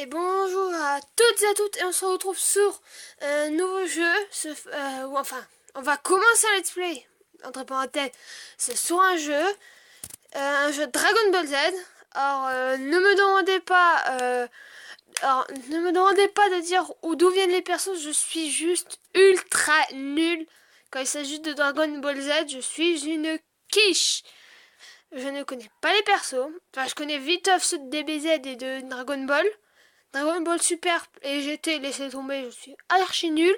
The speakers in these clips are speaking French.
Et bonjour à toutes et à toutes, et on se retrouve sur un nouveau jeu, ou enfin, on va commencer un let's play, entre parenthèses, c'est sur un jeu Dragon Ball Z. Alors, ne me demandez pas de dire d'où viennent les persos, je suis juste ultra nul. Quand il s'agit de Dragon Ball Z, je suis une quiche. Je ne connais pas les persos, enfin je connais vite ceux de DBZ et de Dragon Ball. Dragon Ball Super et GT, laissez tomber, je suis archi nul.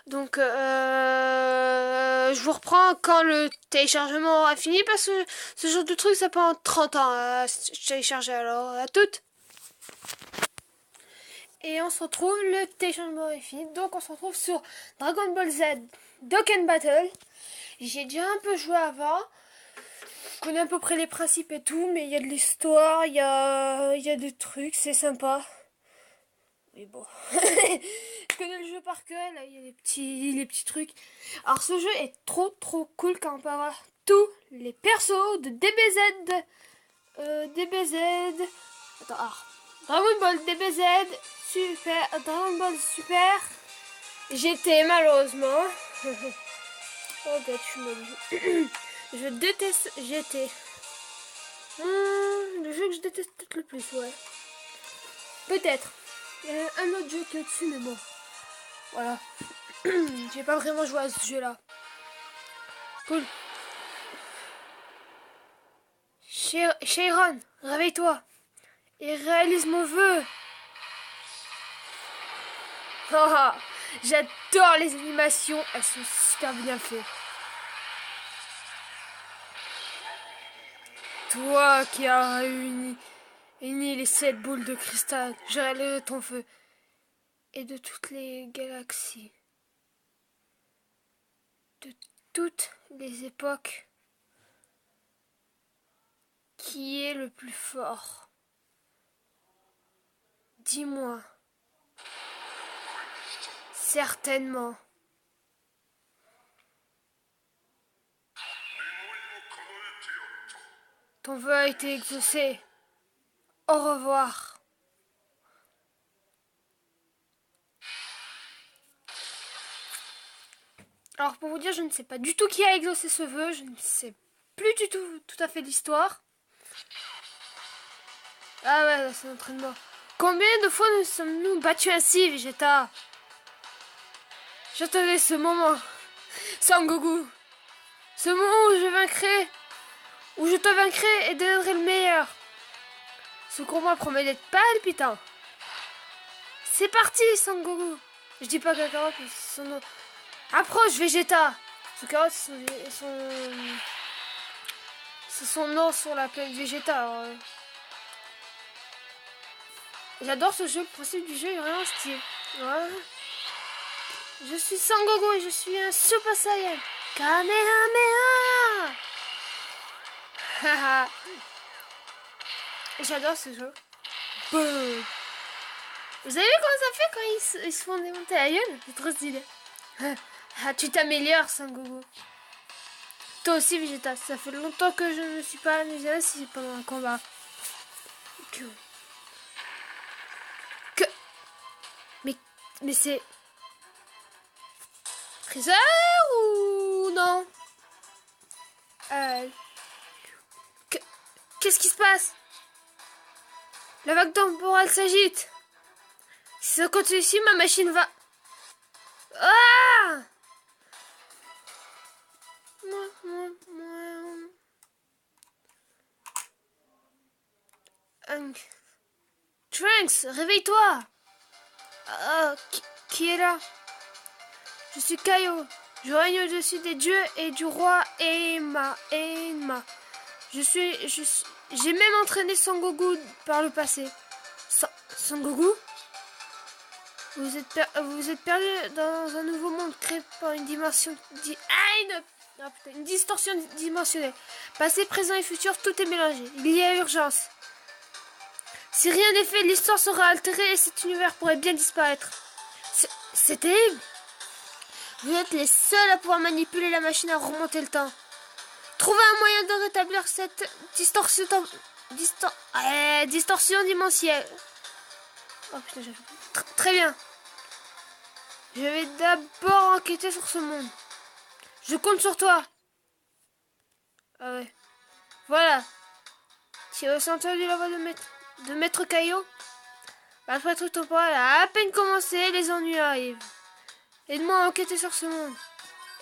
Donc je vous reprends quand le téléchargement aura fini, parce que ce genre de truc ça prend 30 ans à télécharger. Alors à toutes. Et on se retrouve, le téléchargement est fini, donc on se retrouve sur Dragon Ball Z Dokkan Battle. J'ai déjà un peu joué avant. Je connais à peu près les principes et tout, mais il y a de l'histoire, il y a des trucs, c'est sympa. Mais bon, je connais le jeu par cœur, là il y a les petits trucs. Alors ce jeu est trop cool quand on peut avoir tous les persos de DBZ. Attends, alors, Dragon Ball DBZ, Super, Dragon Ball Super, GT malheureusement. Oh god, je suis maudit. Je déteste GT. Le jeu que je déteste peut-être le plus, ouais. Peut-être. Il y a un autre jeu qui est au-dessus, mais bon. Voilà. J'ai pas vraiment joué à ce jeu-là. Cool. Sharon, réveille-toi. Et réalise mon vœu. Oh, j'adore les animations. Elles sont super bien faites. Toi qui as réuni les 7 boules de cristal, je réaliserai ton feu. Et de toutes les galaxies. De toutes les époques. Qui est le plus fort? Dis-moi. Certainement. Ton vœu a été exaucé. Au revoir. Alors pour vous dire, je ne sais pas du tout qui a exaucé ce vœu. Je ne sais plus du tout à fait l'histoire. Ah ouais, c'est l'entraînement. Combien de fois nous sommes-nous battus ainsi, Vegeta? J'attendais ce moment. Sangoku. Ce moment où je vaincrai. Où je te vaincrai et deviendrai le meilleur. Ce combat promet d'être palpitant. C'est parti, Sangoku. Je dis pas Kakarot, mais c'est son nom. Approche, Vegeta. Kakarot, c'est son nom sur la planète Vegeta. Alors, j'adore ce jeu, le principe du jeu est vraiment stylé. Ouais. Je suis Sangoku et je suis un Super Saiyan. Kamehameha. Haha. J'adore ce jeu. Boum. Vous avez vu comment ça fait quand ils se font démonter la gueule? C'est trop stylé. Ah, tu t'améliores, Sangoku. Toi aussi, Vegeta. Ça fait longtemps que je ne me suis pas amusé ainsi pendant un combat. Mais c'est... Freezer ou non? Qu'est-ce qui se passe? La vague temporelle s'agite. Si ça continue ici, ma machine va... Ah! Trunks, réveille-toi! Qui est là? Je suis Kaio. Je règne au-dessus des dieux et du roi Enma. J'ai même entraîné Sangoku par le passé. Sangoku? Vous êtes perdu dans un nouveau monde créé par une dimension... une distorsion dimensionnelle. Passé, présent et futur, tout est mélangé. Il y a urgence. Si rien n'est fait, l'histoire sera altérée et cet univers pourrait bien disparaître. C'est terrible. Vous êtes les seuls à pouvoir manipuler la machine à remonter le temps. Trouvez un moyen de rétablir cette distorsion dimensionnelle. Oh putain, j'ai... Très bien. Je vais d'abord enquêter sur ce monde. Je compte sur toi. Ah ouais. Voilà. Tu as entendu la voix de Maître Caillot? La patrouille temporelle a à peine commencé, les ennuis arrivent. Aide-moi à enquêter sur ce monde.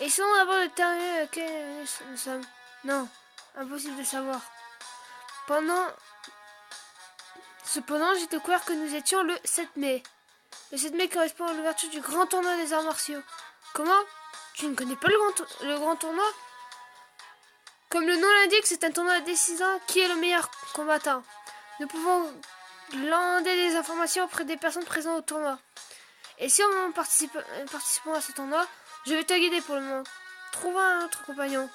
Essayons d'abord de terminer lequel nous sommes. Non, impossible de savoir. Cependant, j'ai découvert que nous étions le 7 mai. Le 7 mai correspond à l'ouverture du grand tournoi des arts martiaux. Comment? Tu ne connais pas le grand tournoi? Comme le nom l'indique, c'est un tournoi décisant qui est le meilleur combattant. Nous pouvons demander des informations auprès des personnes présentes au tournoi. Et si on participant à ce tournoi, je vais te guider pour le moment. Trouve un autre compagnon.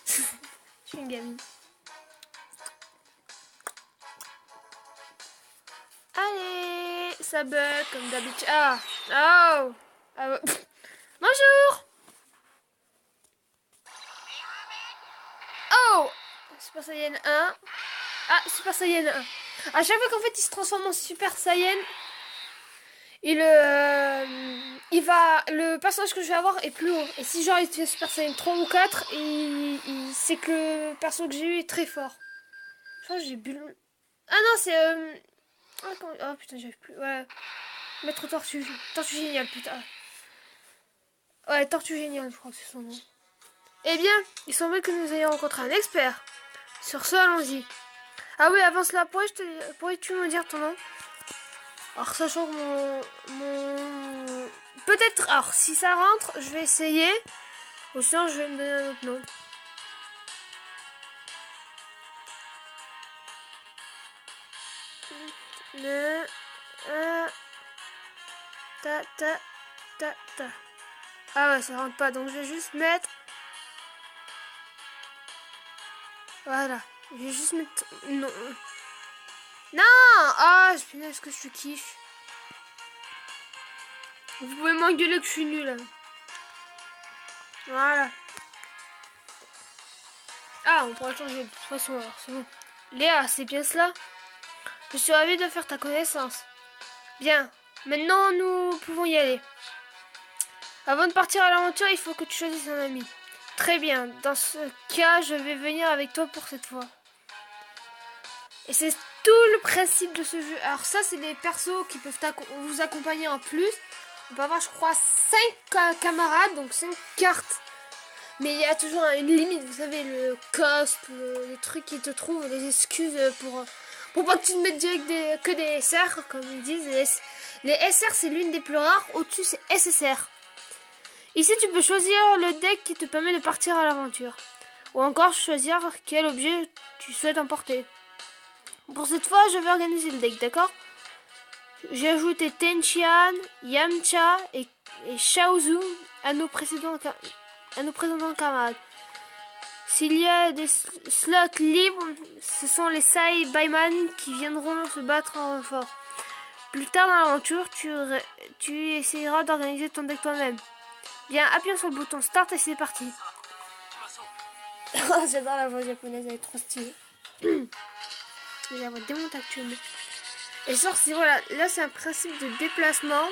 Je suis une gamine. Allez, ça bug comme d'habitude. Ah, oh, bonjour. Oh, Super Saiyan 1. Ah, Super Saiyan 1. À chaque fois qu'en fait il se transforme en Super Saiyan, le personnage que je vais avoir est plus haut. Et si genre il fait Super Saiyan 3 ou 4, c'est que le perso que j'ai eu est très fort. Je crois que j'ai bu le... Ah non, c'est... Oh putain, j'arrive plus. Ouais. Maître Tortue. Tortue Géniale, putain. Ouais, Tortue Géniale, je crois que c'est son nom. Eh bien, il semblait que nous ayons rencontré un expert. Sur ce, allons-y. Ah oui, avant cela, pourrais-tu me dire ton nom? Alors, sachant que mon... Peut-être... Alors, si ça rentre, je vais essayer. Ou sinon, je vais me donner un autre nom. Ta. Ah ouais, ça rentre pas, donc je vais juste mettre... Voilà. Je vais juste mettre... Non. Non. Ah, punaise, que je kiffe. Vous pouvez m'engueuler que je suis nulle. Voilà. Ah, on pourra changer de toute façon, alors c'est bon. Léa, c'est bien cela? Je suis ravie de faire ta connaissance. Bien. Maintenant, nous pouvons y aller. Avant de partir à l'aventure, il faut que tu choisisses un ami. Très bien. Dans ce cas, je vais venir avec toi pour cette fois. Et c'est tout le principe de ce jeu. Alors ça, c'est des persos qui peuvent vous accompagner en plus. On peut avoir, je crois, 5 camarades, donc 5 cartes. Mais il y a toujours une limite, vous savez, le cost, les trucs qui te trouvent, les excuses pour pas que tu te mettes direct que des SR, comme ils disent. Les SR, c'est l'une des plus rares. Au-dessus, c'est SSR. Ici, tu peux choisir le deck qui te permet de partir à l'aventure. Ou encore choisir quel objet tu souhaites emporter. Pour cette fois, je vais organiser le deck, d'accord? J'ai ajouté Tenchian, Yamcha et Shaozu à nos précédents camarades. S'il y a des slots libres, ce sont les Sai Baiman qui viendront se battre en renfort. Plus tard dans l'aventure, tu essayeras d'organiser ton deck toi-même. Bien, appuie sur le bouton Start et c'est parti. J'adore la voix japonaise, elle est trop stylée. Il y a la voix démonte actuellement. Et voilà, là c'est un principe de déplacement.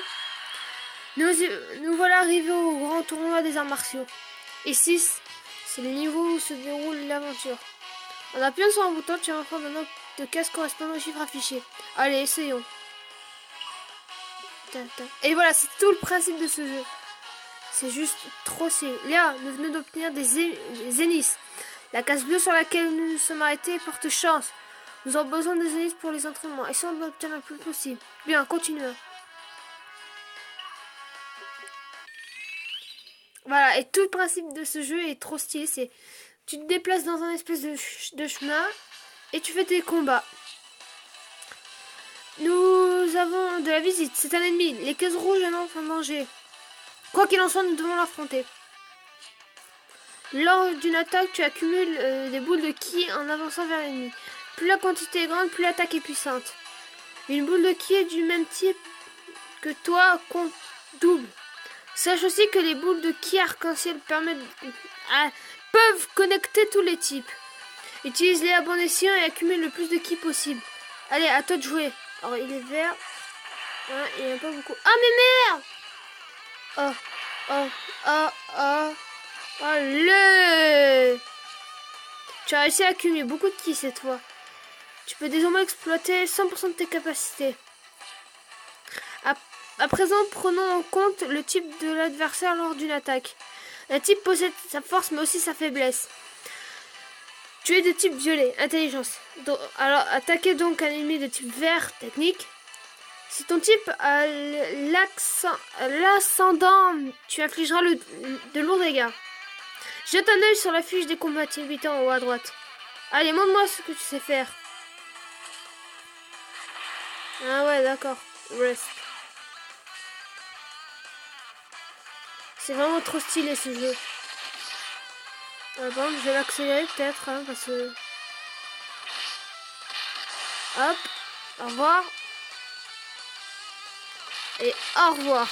Nous voilà arrivés au grand tournoi des arts martiaux. Et 6, c'est le niveau où se déroule l'aventure. En appuyant sur un bouton, tu rencontres un nombre de cases correspondant au chiffre affiché. Allez, essayons. Et voilà, c'est tout le principe de ce jeu. C'est juste trop stylé. Léa, nous venons d'obtenir des zéniths. La case bleue sur laquelle nous nous sommes arrêtés porte chance. Nous avons besoin des zéniths pour les entraînements. Essayons de l'obtenir le plus possible. Bien, continuons. Voilà, et tout le principe de ce jeu est trop stylé. C'est tu te déplaces dans un espèce de chemin et tu fais tes combats. Nous avons de la visite. C'est un ennemi. Les cases rouges annoncent un danger. Quoi qu'il en soit, nous devons l'affronter. Lors d'une attaque, tu accumules des boules de ki en avançant vers l'ennemi. Plus la quantité est grande, plus l'attaque est puissante. Une boule de ki est du même type que toi compte double. Sache aussi que les boules de ki arc-en-ciel peuvent connecter tous les types. Utilise les à bon escient et accumule le plus de ki possible. Allez, à toi de jouer. Alors, il est vert. Hein, il n'y a pas beaucoup. Ah, mais merde! Oh, oh, oh, oh. Allez! Tu as réussi à accumuler beaucoup de ki cette fois. Tu peux désormais exploiter 100% de tes capacités. À présent, prenons en compte le type de l'adversaire lors d'une attaque. Un type possède sa force mais aussi sa faiblesse. Tu es de type violet, intelligence. Alors, attaquez donc un ennemi de type vert, technique. Si ton type a l'ascendant, tu infligeras de lourds dégâts. Jette un œil sur la fiche des compatibilités en haut à droite. Allez, montre-moi ce que tu sais faire. Ah ouais, d'accord. Rest. C'est vraiment trop stylé ce jeu. Par exemple, je vais l'accélérer peut-être, hein, parce que... Hop, au revoir. Et au revoir.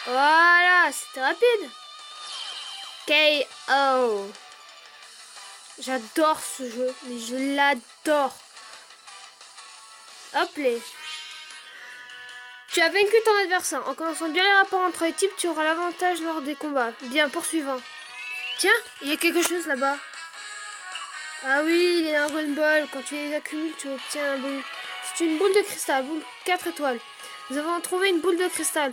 Voilà, c'était rapide. KO. J'adore ce jeu, mais je l'adore. Hop les. Tu as vaincu ton adversaire. En commençant bien les rapports entre les types, tu auras l'avantage lors des combats. Bien, poursuivant. Tiens, il y a quelque chose là-bas. Ah oui, les Dragon Ball. Quand tu les accumules, tu obtiens un boule. C'est une boule de cristal, boule 4 étoiles. Nous avons trouvé une boule de cristal.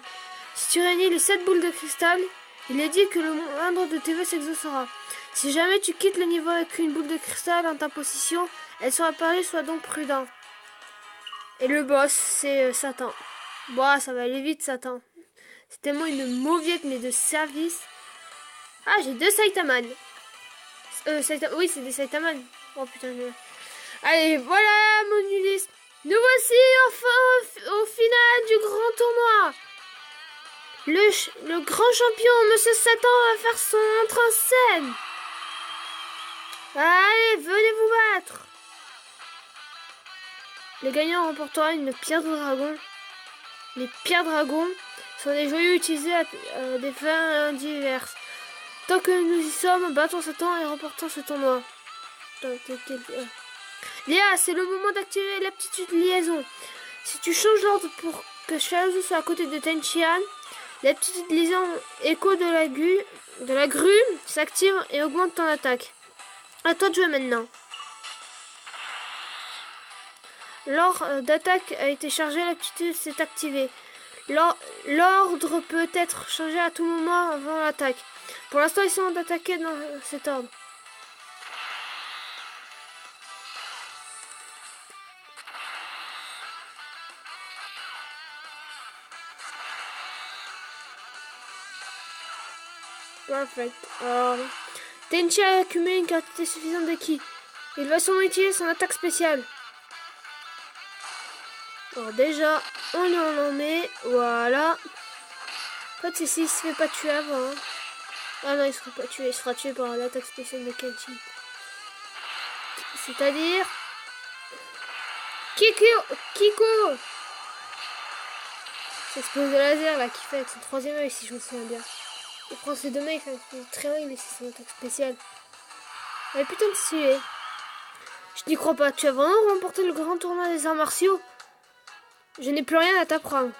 Si tu réunis les 7 boules de cristal, il est dit que le moindre de tes vœux s'exaucera. Si jamais tu quittes le niveau avec une boule de cristal en ta position, elle sera perdue, sois donc prudent. Et le boss, c'est Satan. Bon, ça va aller vite, Satan. C'est tellement une mauviette, mais de service. Ah, j'ai 2 Saitaman. Oui, c'est des Saitaman. Oh putain, Allez, voilà, mon Ulysse. Nous voici enfin au final du grand tournoi. Le grand champion, Monsieur Satan, va faire son entrée en scène. Allez, venez vous battre. Les gagnants remporteront une pierre de dragon. Les pierres dragons sont des joyaux utilisés à des fins diverses. Tant que nous y sommes, battons Satan et remportons ce tournoi. Léa, c'est le moment d'activer l'aptitude liaison. Si tu changes l'ordre pour que Shirazu soit à côté de Tenchian, l'aptitude liaison écho de la grue s'active et augmente ton attaque. À toi de jouer maintenant. L'ordre d'attaque a été chargé, l'aptitude s'est activée. L'ordre peut être changé à tout moment avant l'attaque. Pour l'instant, ils sont d'attaquer dans cet ordre. Perfect. Alors, Tenchi a accumulé une quantité suffisante de ki. Il va sûrement utiliser son attaque spéciale. Alors déjà, on lui en met. Voilà. En fait, c'est s'il se fait pas tuer avant. Hein. Ah non, il sera pas tué. Il sera tué par l'attaque spéciale de Kenshi. C'est-à-dire... Kiko. C'est ce pose de laser là qui fait avec son troisième œil, si je me souviens bien. Il prend ses 2 mains, il fait un triangle et c'est son attaque spéciale. Elle est putain de stylée. Je n'y crois pas. Tu as vraiment remporté le grand tournoi des arts martiaux. Je n'ai plus rien à t'apprendre.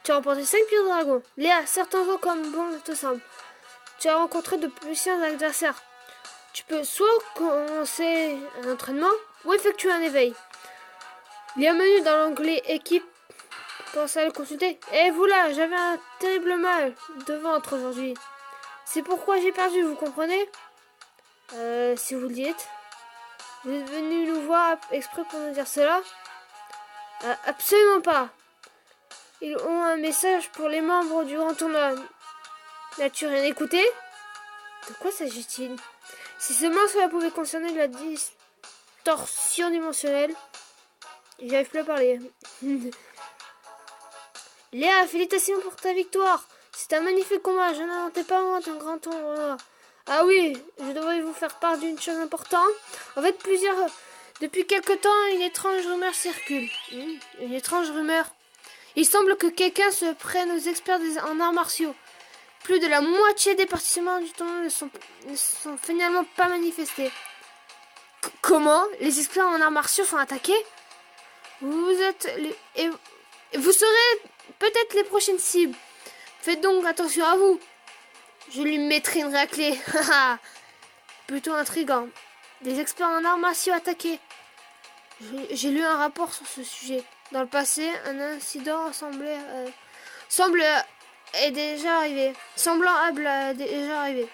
Tu as remporté 5 pierres de dragon. Léa, certains comme bon te semble. Tu as rencontré de puissants adversaires. Tu peux soit commencer un entraînement ou effectuer un éveil. Il y a un menu dans l'onglet équipe. Pensez à le consulter. Et vous là, j'avais un terrible mal de ventre aujourd'hui. C'est pourquoi j'ai perdu, vous comprenez? Si vous le dites. Vous êtes venu nous voir exprès pour nous dire cela? Absolument pas. Ils ont un message pour les membres du grand tournoi. N'as-tu rien écouté? De quoi s'agit-il? Si seulement cela pouvait concerner la distorsion dimensionnelle. J'arrive plus à parler. Léa, félicitations pour ta victoire. C'est un magnifique combat. Je n'inventais pas moi d'un grand tournoi. Ah oui, je devrais vous faire part d'une chose importante. En fait, depuis quelque temps, une étrange rumeur circule. Une étrange rumeur. Il semble que quelqu'un se prenne aux experts en arts martiaux. plus de la moitié des participants du tournoi ne sont finalement pas manifestés. Comment les experts en arts martiaux sont attaqués? Vous êtes et vous serez peut-être les prochaines cibles. Faites donc attention à vous. Je lui mettrai une raclée. Plutôt intriguant. Des experts en arts martiaux attaqués. J'ai lu un rapport sur ce sujet. Dans le passé, un incident semble déjà arrivé. Semblable a déjà arrivé.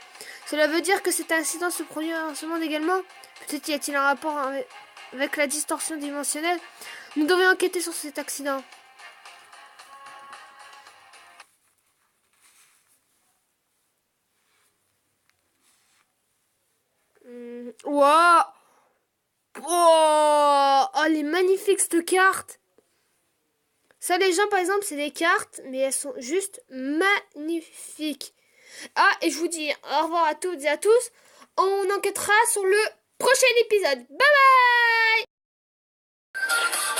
Cela veut dire que cet incident se produit en ce monde également. Peut-être y a-t-il un rapport avec la distorsion dimensionnelle. Nous devons enquêter sur cet accident. Wow! Oh, elle est magnifique cette carte. Ça, les gens, par exemple, c'est des cartes, mais elles sont juste magnifiques. Ah, et je vous dis au revoir à toutes et à tous. On enquêtera sur le prochain épisode. Bye bye!